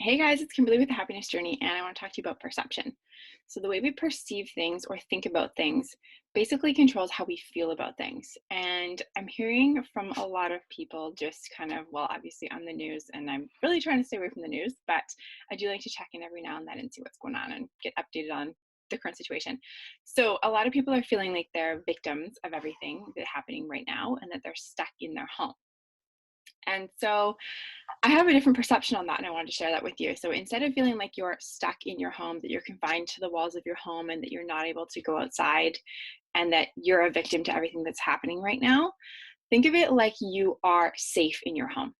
Hey guys, it's Kimberly with the Happiness Journey, and I want to talk to you about perception. So, the way we perceive things or think about things basically controls how we feel about things. And I'm hearing from a lot of people just kind of, well, obviously on the news, and I'm really trying to stay away from the news, but I do like to check in every now and then and see what's going on and get updated on the current situation. So, a lot of people are feeling like they're victims of everything that's happening right now and that they're stuck in their home. And so I have a different perception on that, and I wanted to share that with you. So instead of feeling like you're stuck in your home, that you're confined to the walls of your home, and that you're not able to go outside, and that you're a victim to everything that's happening right now, think of it like you are safe in your home.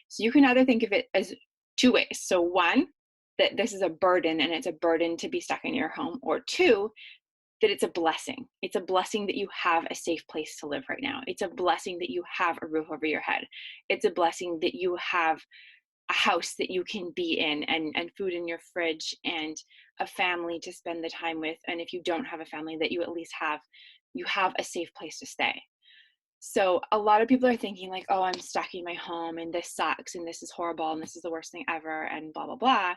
So you can either think of it as two ways. So, one, that this is a burden and it's a burden to be stuck in your home, or two, that it's a blessing. It's a blessing that you have a safe place to live right now. It's a blessing that you have a roof over your head. It's a blessing that you have a house that you can be in, and food in your fridge, and a family to spend the time with. And if you don't have a family, that you at least have, you have a safe place to stay. So a lot of people are thinking like, oh, I'm stuck in my home and this sucks and this is horrible and this is the worst thing ever and blah blah blah.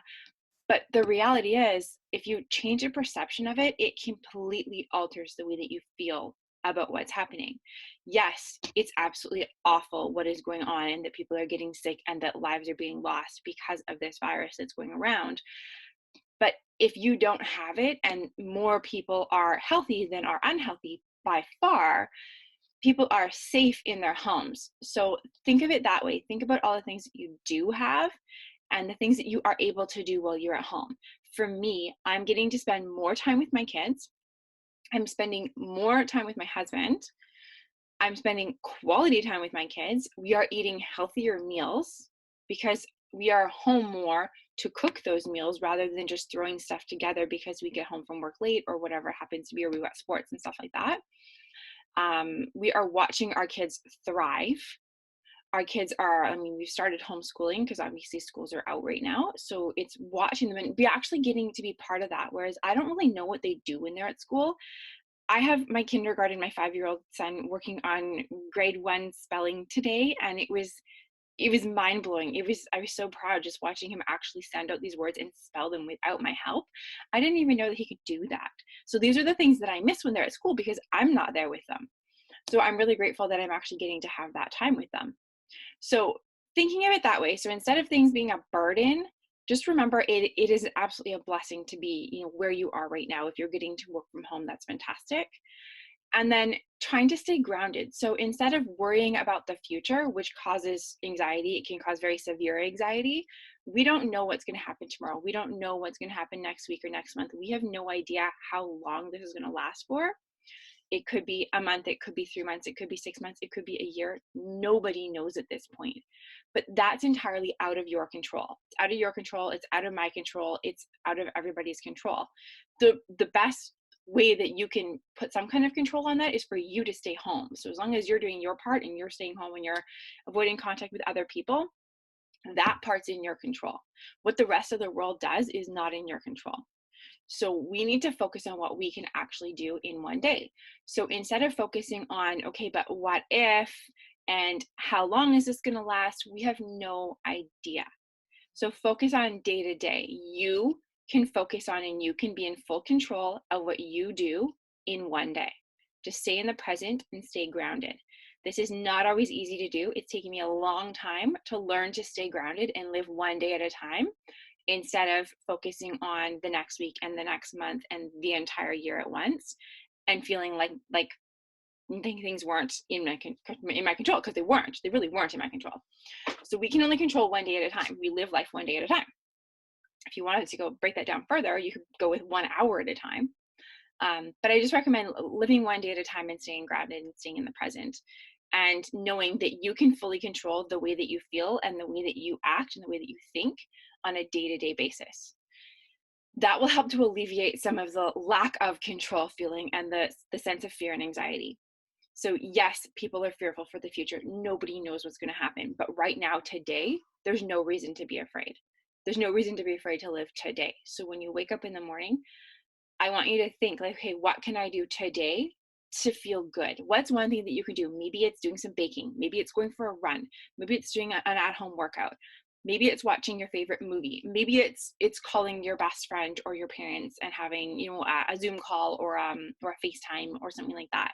But the reality is, if you change your perception of it, it completely alters the way that you feel about what's happening. Yes, it's absolutely awful what is going on, and that people are getting sick and that lives are being lost because of this virus that's going around. But if you don't have it, and more people are healthy than are unhealthy by far, people are safe in their homes. So think of it that way. Think about all the things that you do have and the things that you are able to do while you're at home. For me, I'm getting to spend more time with my kids. I'm spending more time with my husband. I'm spending quality time with my kids. We are eating healthier meals because we are home more to cook those meals rather than just throwing stuff together because we get home from work late or whatever happens to be, or we got sports and stuff like that. We are watching our kids thrive. Our kids are, I mean, we've started homeschooling because obviously schools are out right now. So it's watching them and be actually getting to be part of that. Whereas I don't really know what they do when they're at school. I have my kindergarten, my 5-year-old son working on grade one spelling today, and it was mind blowing. I was so proud just watching him actually send out these words and spell them without my help. I didn't even know that he could do that. So these are the things that I miss when they're at school because I'm not there with them. So I'm really grateful that I'm actually getting to have that time with them. So thinking of it that way, so instead of things being a burden, just remember it is absolutely a blessing to be, where you are right now. If you're getting to work from home, that's fantastic. And then trying to stay grounded. So instead of worrying about the future, which causes anxiety, it can cause very severe anxiety. We don't know what's going to happen tomorrow. We don't know what's going to happen next week or next month. We have no idea how long this is going to last for. It could be a month, it could be 3 months, it could be 6 months, it could be a year. Nobody knows at this point. But that's entirely out of your control. It's out of your control, it's out of my control, it's out of everybody's control. The best way that you can put some kind of control on that is for you to stay home. So as long as you're doing your part and you're staying home and you're avoiding contact with other people, that part's in your control. What the rest of the world does is not in your control. So we need to focus on what we can actually do in one day. So instead of focusing on, okay, but what if, and how long is this going to last? We have no idea. So focus on day to day. You can focus on and you can be in full control of what you do in one day. Just stay in the present and stay grounded. This is not always easy to do. It's taken me a long time to learn to stay grounded and live one day at a time instead of focusing on the next week and the next month and the entire year at once, and feeling like things weren't in my control, because they really weren't in my control. So we can only control one day at a time. We live life one day at a time. If you wanted to go break that down further, you could go with 1 hour at a time. But I just recommend living one day at a time and staying grounded and staying in the present, and knowing that you can fully control the way that you feel and the way that you act and the way that you think on a day-to-day basis. That will help to alleviate some of the lack of control feeling and the sense of fear and anxiety. So yes, people are fearful for the future. Nobody knows what's going to happen. But right now, today, there's no reason to be afraid. There's no reason to be afraid to live today. So when you wake up in the morning, I want you to think like, okay, what can I do today to feel good? What's one thing that you can do? Maybe it's doing some baking. Maybe it's going for a run. Maybe it's doing an at-home workout. Maybe it's watching your favorite movie. Maybe it's calling your best friend or your parents and having, you know, a Zoom call or a FaceTime or something like that.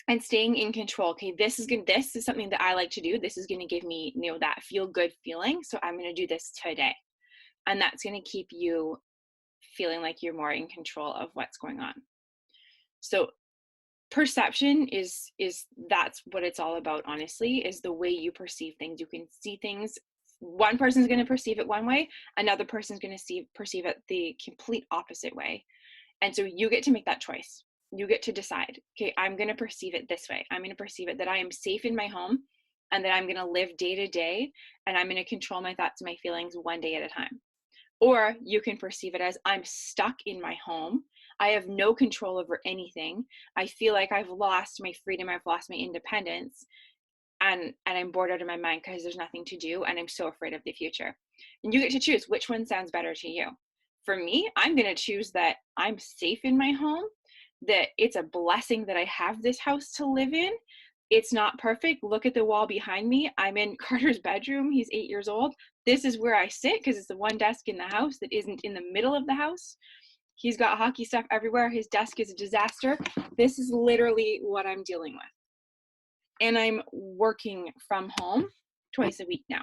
And staying in control. Okay, this is something that I like to do. This is going to give me, you know, that feel good feeling. So I'm going to do this today. And that's going to keep you feeling like you're more in control of what's going on. So perception is that's what it's all about, honestly, is the way you perceive things. You can see things, one person's going to perceive it one way, another person's going to perceive it the complete opposite way. And so you get to make that choice. You get to decide, okay, I'm going to perceive it this way. I'm going to perceive it that I am safe in my home and that I'm going to live day to day, and I'm going to control my thoughts and my feelings one day at a time. Or you can perceive it as I'm stuck in my home. I have no control over anything. I feel like I've lost my freedom. I've lost my independence. And I'm bored out of my mind because there's nothing to do. And I'm so afraid of the future. And you get to choose which one sounds better to you. For me, I'm going to choose that I'm safe in my home, that it's a blessing that I have this house to live in. It's not perfect. Look at the wall behind me. I'm in Carter's bedroom. He's 8 years old. This is where I sit because it's the one desk in the house that isn't in the middle of the house. He's got hockey stuff everywhere. His desk is a disaster. This is literally what I'm dealing with. And I'm working from home twice a week now.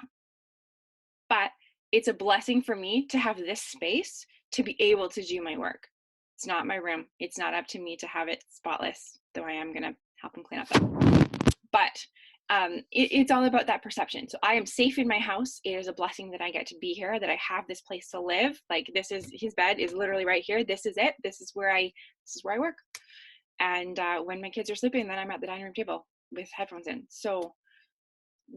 But it's a blessing for me to have this space to be able to do my work. It's not my room. It's not up to me to have it spotless, though I am going to help him clean up that. But it's all about that perception. So I am safe in my house. It is a blessing that I get to be here, that I have this place to live. Like, this is, his bed is literally right here. This is it. This is where I work. And when my kids are sleeping, then I'm at the dining room table with headphones in. So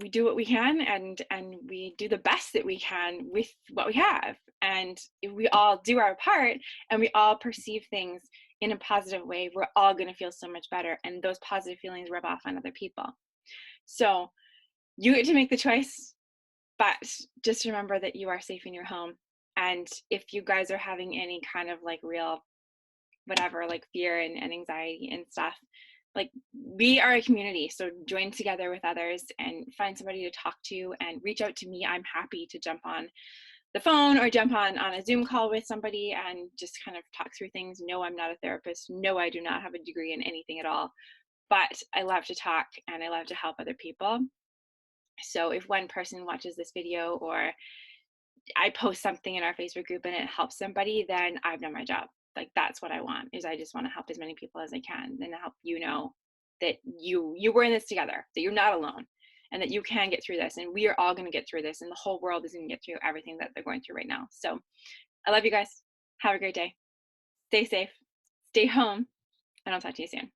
we do what we can, and we do the best that we can with what we have. And if we all do our part and we all perceive things in a positive way, we're all going to feel so much better, and those positive feelings rub off on other people. So you get to make the choice, but just remember that you are safe in your home. And if you guys are having any kind of like real whatever, like fear and anxiety and stuff, like, we are a community. So join together with others and find somebody to talk to and reach out to me. I'm happy to jump on the phone or jump on a Zoom call with somebody and just kind of talk through things. No, I'm not a therapist. No, I do not have a degree in anything at all, but I love to talk and I love to help other people. So if one person watches this video or I post something in our Facebook group and it helps somebody, then I've done my job. Like, that's what I want, is I just want to help as many people as I can and help you know that you were in this together, that you're not alone, and that you can get through this, and we are all going to get through this, and the whole world is going to get through everything that they're going through right now. So I love you guys. Have a great day. Stay safe. Stay home, and I'll talk to you soon.